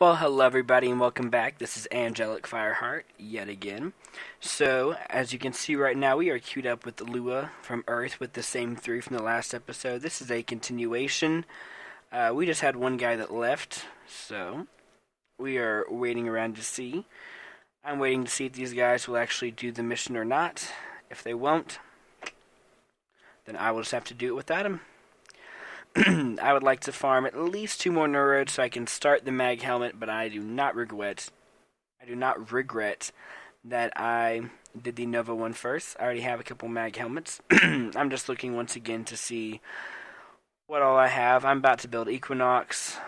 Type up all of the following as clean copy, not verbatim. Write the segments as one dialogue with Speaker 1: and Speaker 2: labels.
Speaker 1: Well, hello everybody and welcome back. This is Angelic Fireheart yet again. So, as you can see right now, we are queued up with the Lua from Earth with the same three from the last episode. This is a continuation. We just had one guy that left, so we are waiting around to see. I'm waiting to see if these guys will actually do the mission or not. If they won't, then I will just have to do it without them. I would like to farm at least 2 more NEURODES so I can start the mag helmet, but I do not regret that I did the Nova one first. I already have a couple mag helmets. I'm just looking once again to see what all I have. I'm about to build Equinox.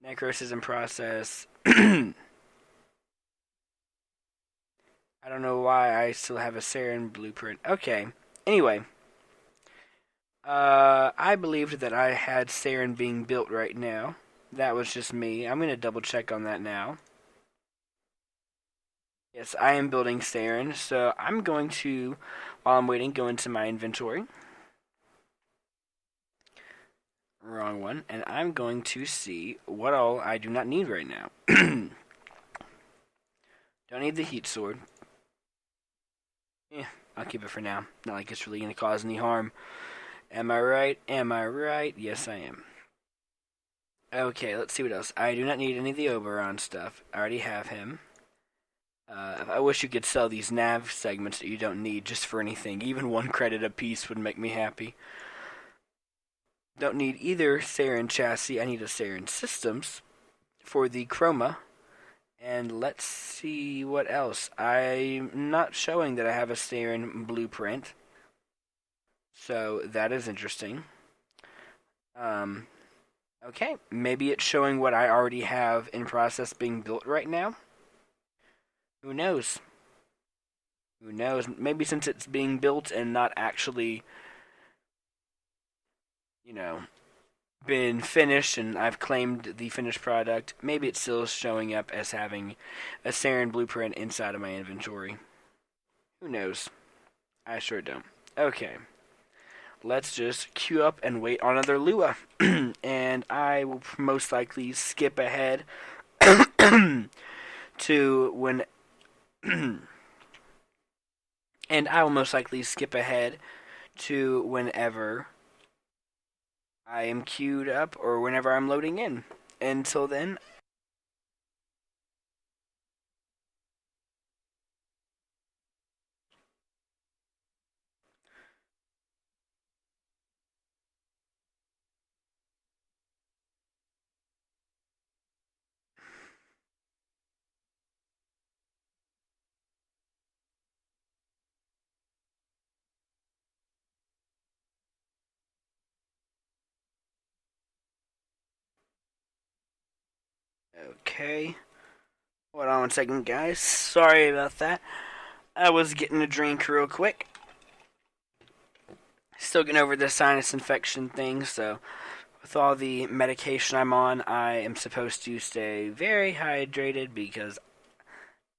Speaker 1: Necros is in process. I don't know why I still have a Saren blueprint. Okay. Anyway. I believed that I had Saren being built right now. That was just me. I'm going to double check on that now. Yes, I am building Saren, so I'm going to, while I'm waiting, go into my inventory. Wrong one. And I'm going to see what all I do not need right now. Don't need the heat sword. Yeah, I'll keep it for now. Not like it's really going to cause any harm. Am I right? Am I right? Yes, I am. Okay, let's see what else. I do not need any of the Oberon stuff. I already have him. I wish you could sell these nav segments that you don't need just for anything. Even 1 credit a piece would make me happy. Don't need either Saren chassis. I need a Saren systems for the Chroma. And let's see what else. I'm not showing that I have a Saren blueprint. So that is interesting. Okay, maybe it's showing what I already have in process being built right now. Who knows? Who knows? Maybe since it's being built and not actually, been finished and I've claimed the finished product, maybe it's still showing up as having a Saren blueprint inside of my inventory. Who knows? I sure don't. Okay. Let's just queue up and wait on another Lua. And I will most likely skip ahead to when... and I will most likely skip ahead to whenever I am queued up or whenever I'm loading in. Until then... Okay. Hold on 1 second, guys. Sorry about that. I was getting a drink real quick. Still getting over the sinus infection thing, so with all the medication I'm on, I am supposed to stay very hydrated because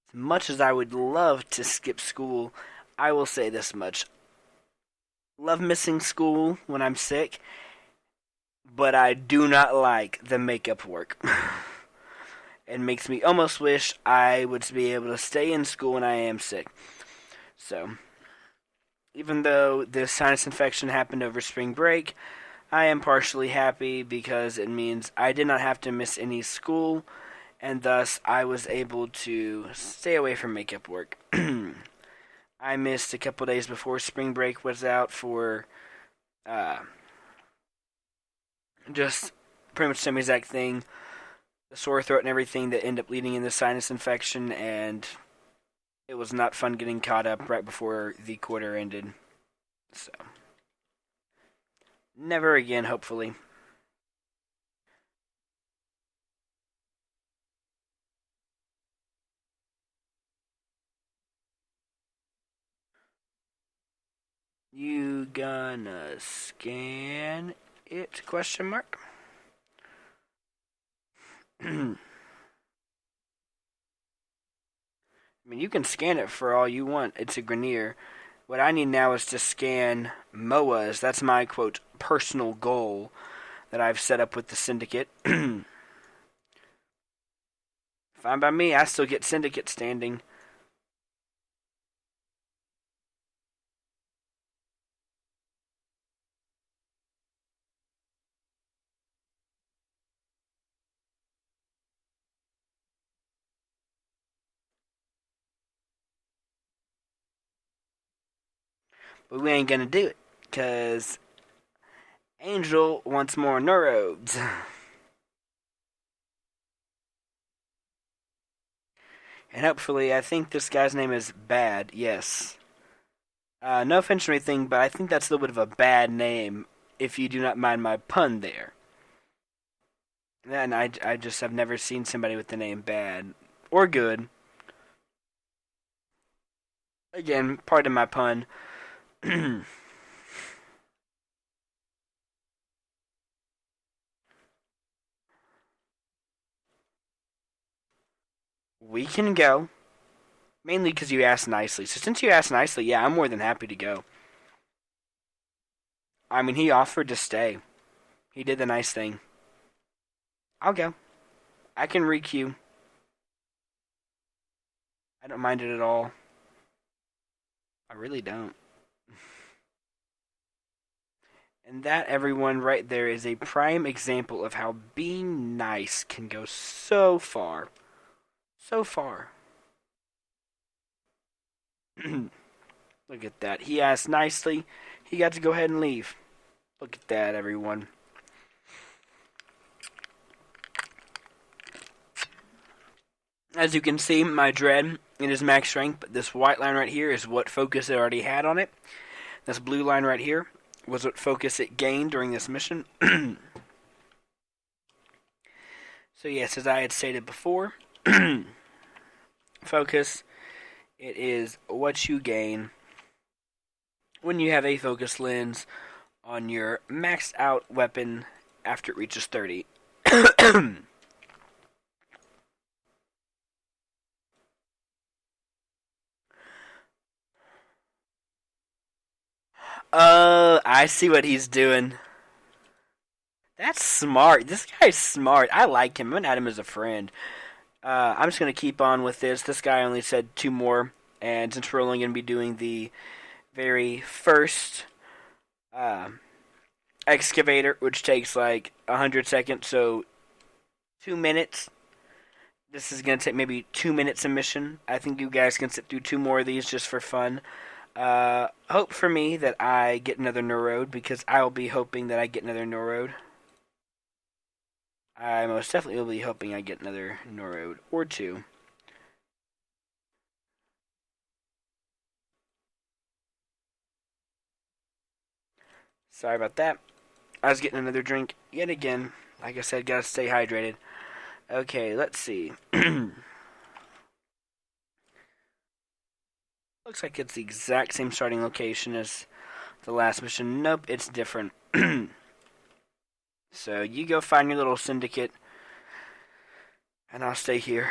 Speaker 1: as much as I would love to skip school, I will say this much. Love missing school when I'm sick, but I do not like the makeup work. It makes me almost wish I would be able to stay in school when I am sick. So, even though the sinus infection happened over spring break, I am partially happy because it means I did not have to miss any school, and thus I was able to stay away from makeup work. I missed a couple days before spring break was out for just pretty much the same exact thing. The sore throat and everything that ended up leading in the sinus infection, and it was not fun getting caught up right before the quarter ended. So, never again, hopefully. You gonna scan it? Question mark. I mean, you can scan it for all you want. It's a Grenier. What I need now is to scan MOAs. That's my, quote, personal goal that I've set up with the Syndicate. Fine by me. I still get Syndicate standing. But we ain't gonna do it, because Angel wants more NEURODES. And hopefully, I think this guy's name is Bad, yes. No offense or anything, but I think that's a little bit of a bad name, if you do not mind my pun there. And I just have never seen somebody with the name Bad. Or Good. Again, pardon my pun. We can go. Mainly because you asked nicely. So since you asked nicely, yeah, I'm more than happy to go. I mean, he offered to stay. He did the nice thing. I'll go. I can re-queue. I don't mind it at all. I really don't. And that, everyone, right there is a prime example of how being nice can go so far. So far. Look at that. He asked nicely. He got to go ahead and leave. Look at that, everyone. As you can see, my Dread, it is max strength, but this white line right here is what focus it already had on it. This blue line right here was what focus it gained during this mission. So yes, as I had stated before, focus, it is what you gain when you have a focus lens on your maxed out weapon after it reaches 30. I see what he's doing. That's smart. This guy's smart. I like him. I'm gonna add him as a friend. I'm just gonna keep on with this. This guy only said 2 more, and since we're only gonna be doing the very first excavator, which takes like 100 seconds, so 2 minutes. This is gonna take maybe 2 minutes a mission. I think you guys can sit through 2 more of these just for fun. Hope for me that I get another NEURODE, because I will be hoping that I get another NEURODE. I most definitely will be hoping I get another NEURODE or 2. Sorry about that. I was getting another drink yet again. Like I said, gotta stay hydrated. Okay, let's see. Looks like it's the exact same starting location as the last mission. Nope, it's different. So you go find your little syndicate, and I'll stay here.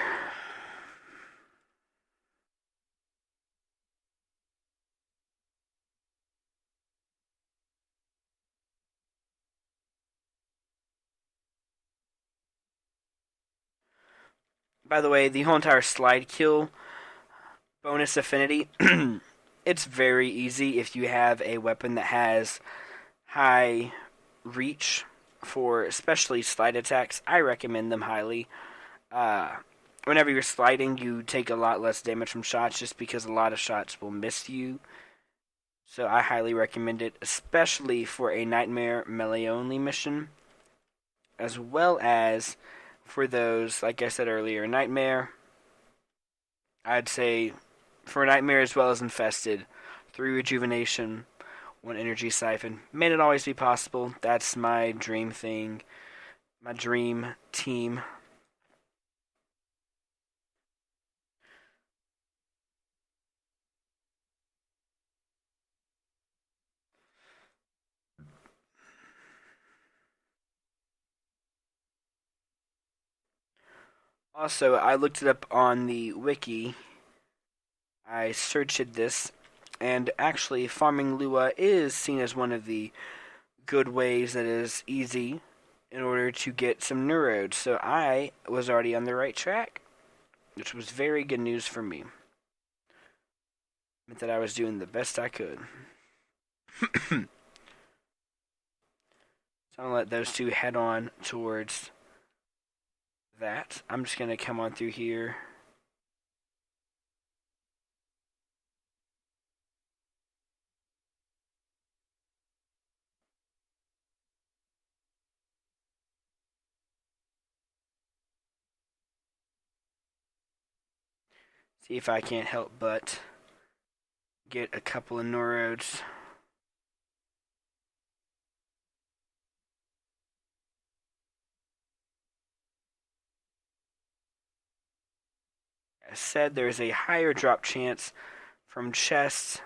Speaker 1: By the way, the whole entire slide kill bonus affinity, it's very easy if you have a weapon that has high reach for especially slide attacks. I recommend them highly. Whenever you're sliding, you take a lot less damage from shots just because a lot of shots will miss you. So I highly recommend it, especially for a Nightmare melee-only mission, as well as for those, like I said earlier, Nightmare, I'd say for Nightmare as well as Infested, 3 Rejuvenation, 1 Energy Siphon. May not always be possible. That's my dream thing, my dream team. Also, I looked it up on the wiki. I searched this, and actually farming Lua is seen as one of the good ways that is easy in order to get some NEURODES. So I was already on the right track. which was very good news for me. Meant that I was doing the best I could. So I'm going to let those two head on towards that. I'm just going to come on through here. See if I can't help but get a couple of NEURODES. As said, there's a higher drop chance from chests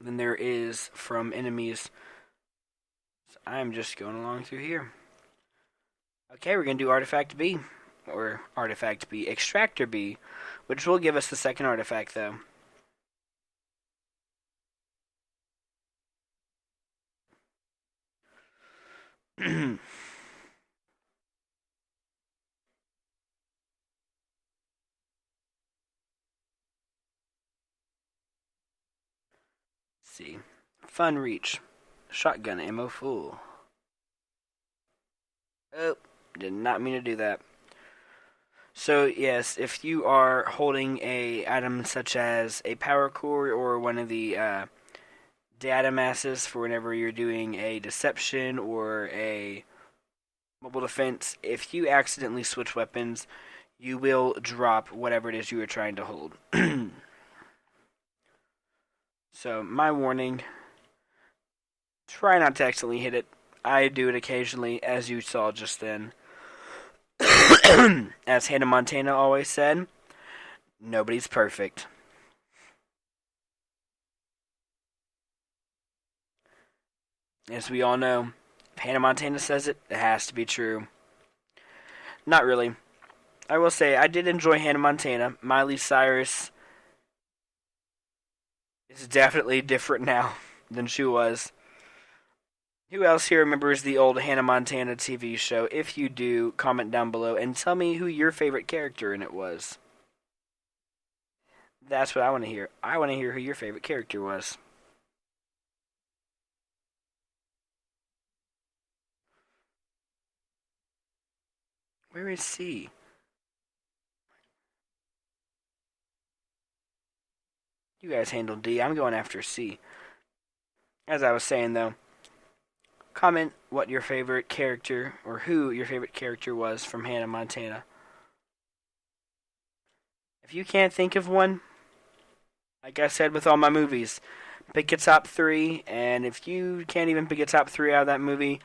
Speaker 1: than there is from enemies. So I'm just going along through here. Okay, we're going to do Artifact B. Or Artifact B, Extractor B, which will give us the second artifact, though. See. Fun reach. Shotgun ammo full. Oh, did not mean to do that. So yes, if you are holding a item such as a power core or one of the data masses for whenever you're doing a deception or a mobile defense, if you accidentally switch weapons, you will drop whatever it is you are trying to hold. So my warning, try not to accidentally hit it. I do it occasionally, as you saw just then. As Hannah Montana always said, nobody's perfect. As we all know, if Hannah Montana says it, it has to be true. Not really. I will say, I did enjoy Hannah Montana. Miley Cyrus is definitely different now than she was. Who else here remembers the old Hannah Montana TV show? If you do, comment down below and tell me who your favorite character in it was. That's what I want to hear. I want to hear who your favorite character was. Where is C? You guys handle D. I'm going after C. As I was saying, though, comment what your favorite character, or who your favorite character was from Hannah Montana. If you can't think of one, like I said with all my movies, pick a top 3, and if you can't even pick a top 3 out of that movie,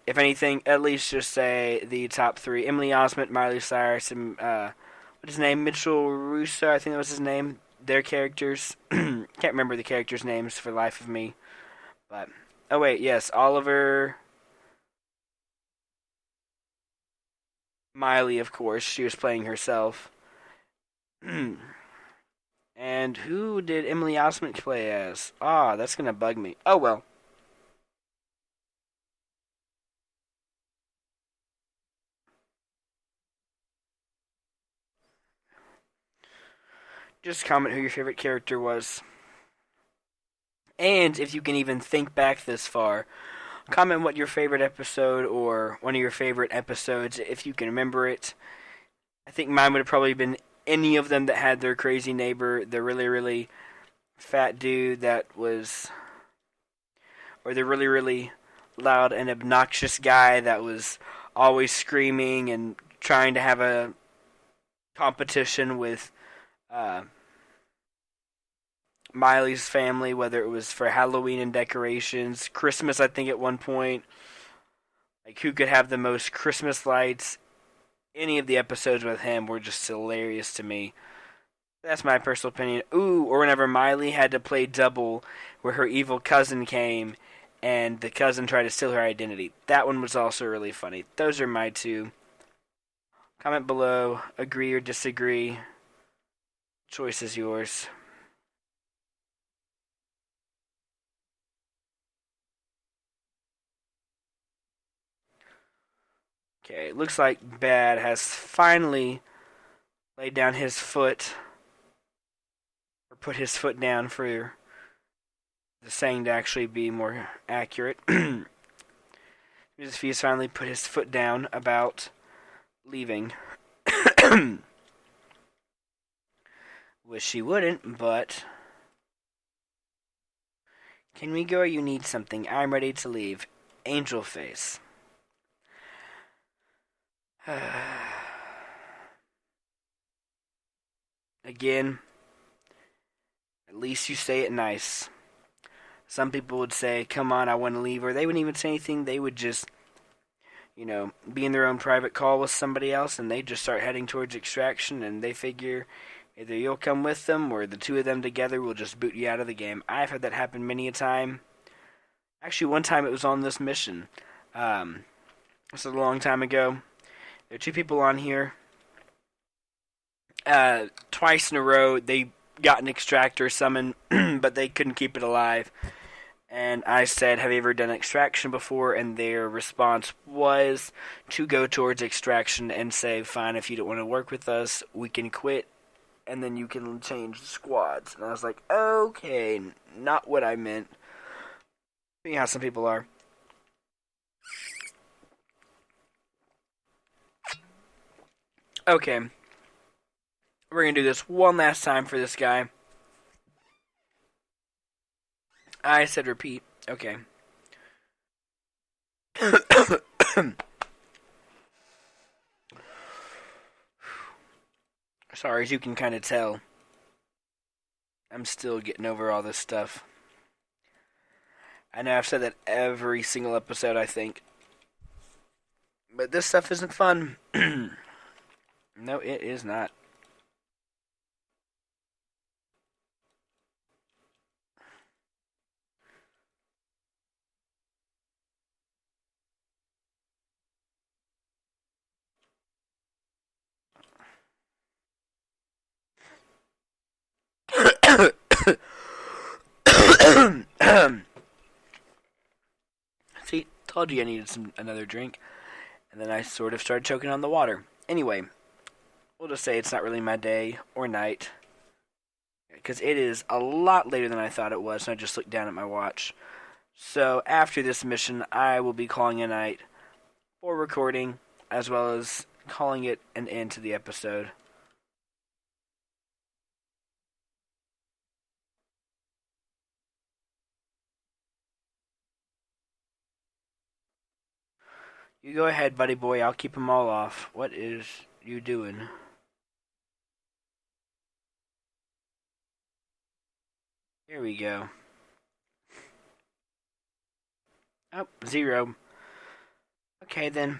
Speaker 1: if anything, at least just say the top 3. Emily Osment, Miley Cyrus, and, what's his name? Mitchell Russo, I think that was his name. Their characters. Can't remember the characters' names for the life of me. But, oh wait, yes, Oliver... Miley, of course. She was playing herself. And who did Emily Osment play as? Ah, that's gonna bug me. Oh well. Just comment who your favorite character was. And if you can even think back this far, comment what your favorite episode or one of your favorite episodes, if you can remember it. I think mine would have probably been any of them that had their crazy neighbor, the really, really fat dude that was, or the really, really loud and obnoxious guy that was always screaming and trying to have a competition with Miley's family, whether it was for Halloween and decorations, Christmas, I think at one point, like who could have the most Christmas lights. Any of the episodes with him were just hilarious to me. That's my personal opinion. Ooh, or whenever Miley had to play double, where her evil cousin came, and the cousin tried to steal her identity. That one was also really funny. Those are my two. Comment below, agree or disagree. Choice is yours. Okay, it looks like Bad has finally laid down his foot, or put his foot down for the saying to actually be more accurate. He's finally put his foot down about leaving. Wish he wouldn't, but... Can we go or you need something? I'm ready to leave. Angel face. Again, at least you say it nice. Some people would say, come on, I want to leave, or they wouldn't even say anything. They would just, be in their own private call with somebody else, and they just start heading towards extraction, and they figure either you'll come with them, or the two of them together will just boot you out of the game. I've had that happen many a time. Actually, one time it was on this mission. This was a long time ago. There are two people on here. Twice in a row, they got an extractor summoned, but they couldn't keep it alive. And I said, have you ever done extraction before? And their response was to go towards extraction and say, fine, if you don't want to work with us, we can quit, and then you can change the squads. And I was like, okay, not what I meant. You know how some people are. Okay. We're going to do this one last time for this guy. I said repeat. Okay. Sorry, as you can kind of tell, I'm still getting over all this stuff. I know I've said that every single episode, I think. But this stuff isn't fun. No, it is not. See, told you I needed another drink. And then I sort of started choking on the water. Anyway, we'll just say it's not really my day or night. Because it is a lot later than I thought it was, and I just looked down at my watch. So after this mission, I will be calling a night for recording, as well as calling it an end to the episode. You go ahead, buddy boy. I'll keep them all off. What is you doing? Here we go. Oh, 0. Okay, then.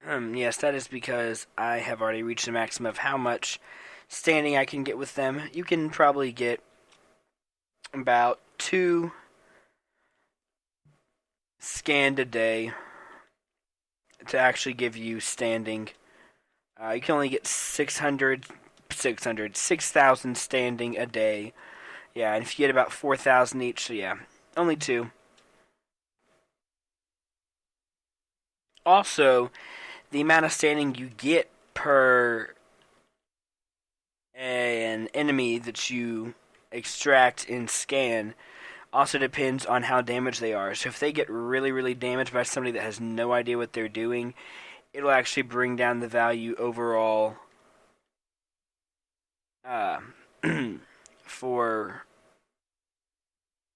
Speaker 1: Yes, that is because I have already reached the maximum of how much standing I can get with them. You can probably get about 2 scanned a day to actually give you standing. You can only get 6,000 standing a day. Yeah, and if you get about 4,000 each, so yeah, only 2. Also, the amount of standing you get per an enemy that you extract and scan also depends on how damaged they are. So if they get really, really damaged by somebody that has no idea what they're doing, it'll actually bring down the value overall for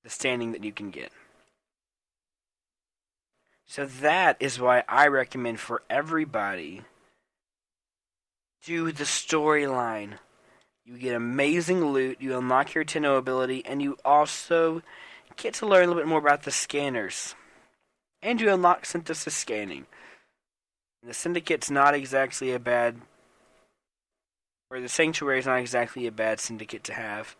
Speaker 1: the standing that you can get. So that is why I recommend for everybody, do the storyline. You get amazing loot, you unlock your Tenno ability, and you also get to learn a little bit more about the scanners. And you unlock synthesis scanning. The Syndicate's not exactly a bad... or the Sanctuary's not exactly a bad syndicate to have.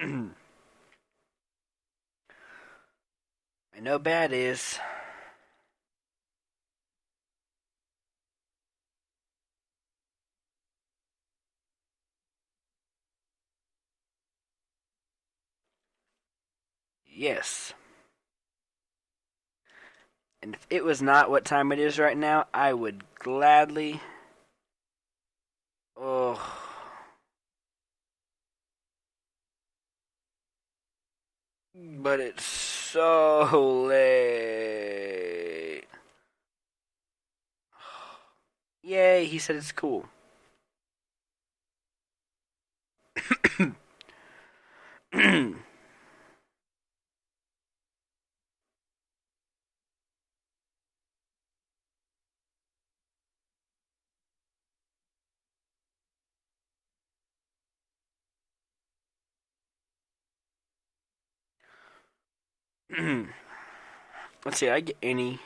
Speaker 1: I know bad is. Yes. And if it was not what time it is right now, I would gladly. Oh. But it's so late. Yay, he said it's cool. Let's see, I get any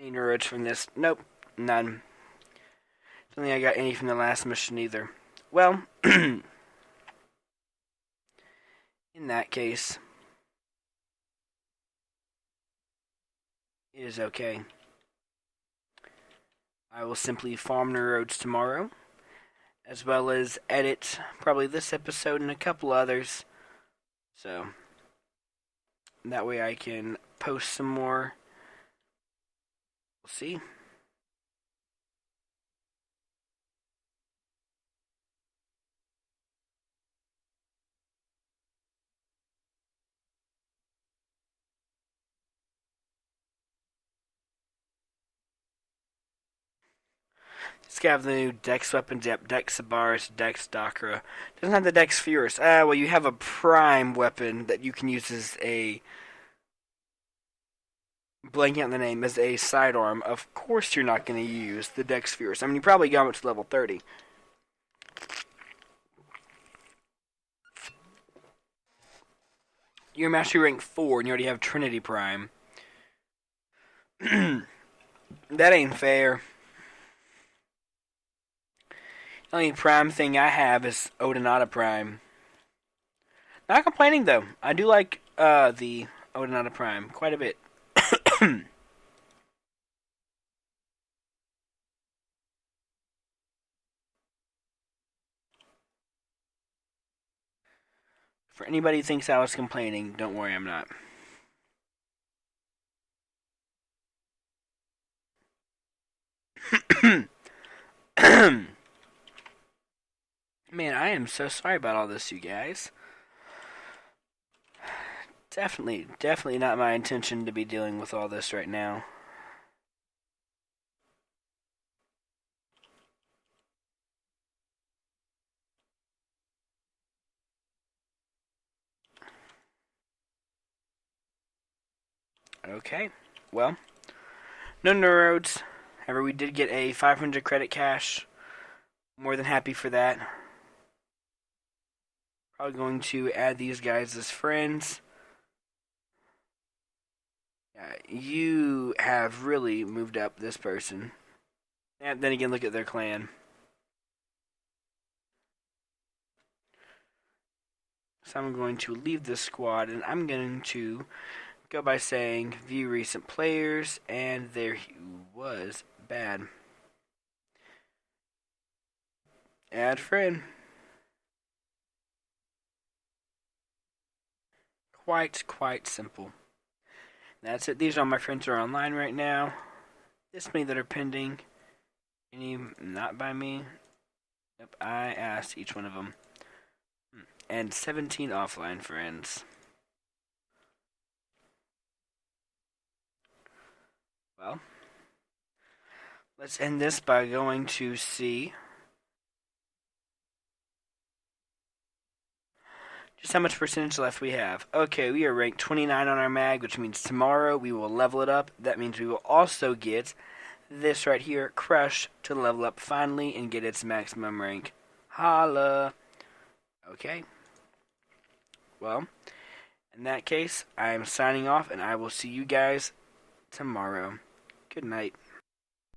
Speaker 1: neurodes from this? Nope, none. Don't think I got any from the last mission either. Well, in that case, it is okay. I will simply farm neurodes tomorrow, as well as edit probably this episode and a couple others. So that way I can post some more. We'll see. This guy have the new Dex weapons. Yep, Dex Sabaris, Dex Dakra. Doesn't have the Dex Furus. Well, you have a Prime weapon that you can use as a. Blanking out the name, as a sidearm. Of course, you're not going to use the Dex Furus. I mean, you probably got it to level 30. You're mastery rank 4 and you already have Trinity Prime. That ain't fair. The only Prime thing I have is Odinata Prime. Not complaining though. I do like the Odinata Prime quite a bit. For anybody who thinks I was complaining, don't worry, I'm not. Man, I am so sorry about all this, you guys. Definitely not my intention to be dealing with all this right now. Okay, well, no neurodes. However, we did get a 500 credit cash. More than happy for that. Probably going to add these guys as friends. You have really moved up this person. And then again, look at their clan. So I'm going to leave this squad, and I'm going to go by saying view recent players, and there he was. Bad. Add friend. Quite simple. That's it. These are all my friends who are online right now. This many that are pending. Any not by me. Yep, I asked each one of them. And 17 offline friends. Well, let's end this by going to see just how much percentage left we have. Okay, we are ranked 29 on our mag, which means tomorrow we will level it up. That means we will also get this right here, Crush, to level up finally and get its maximum rank. Holla! Okay. Well, in that case, I am signing off, and I will see you guys tomorrow. Good night.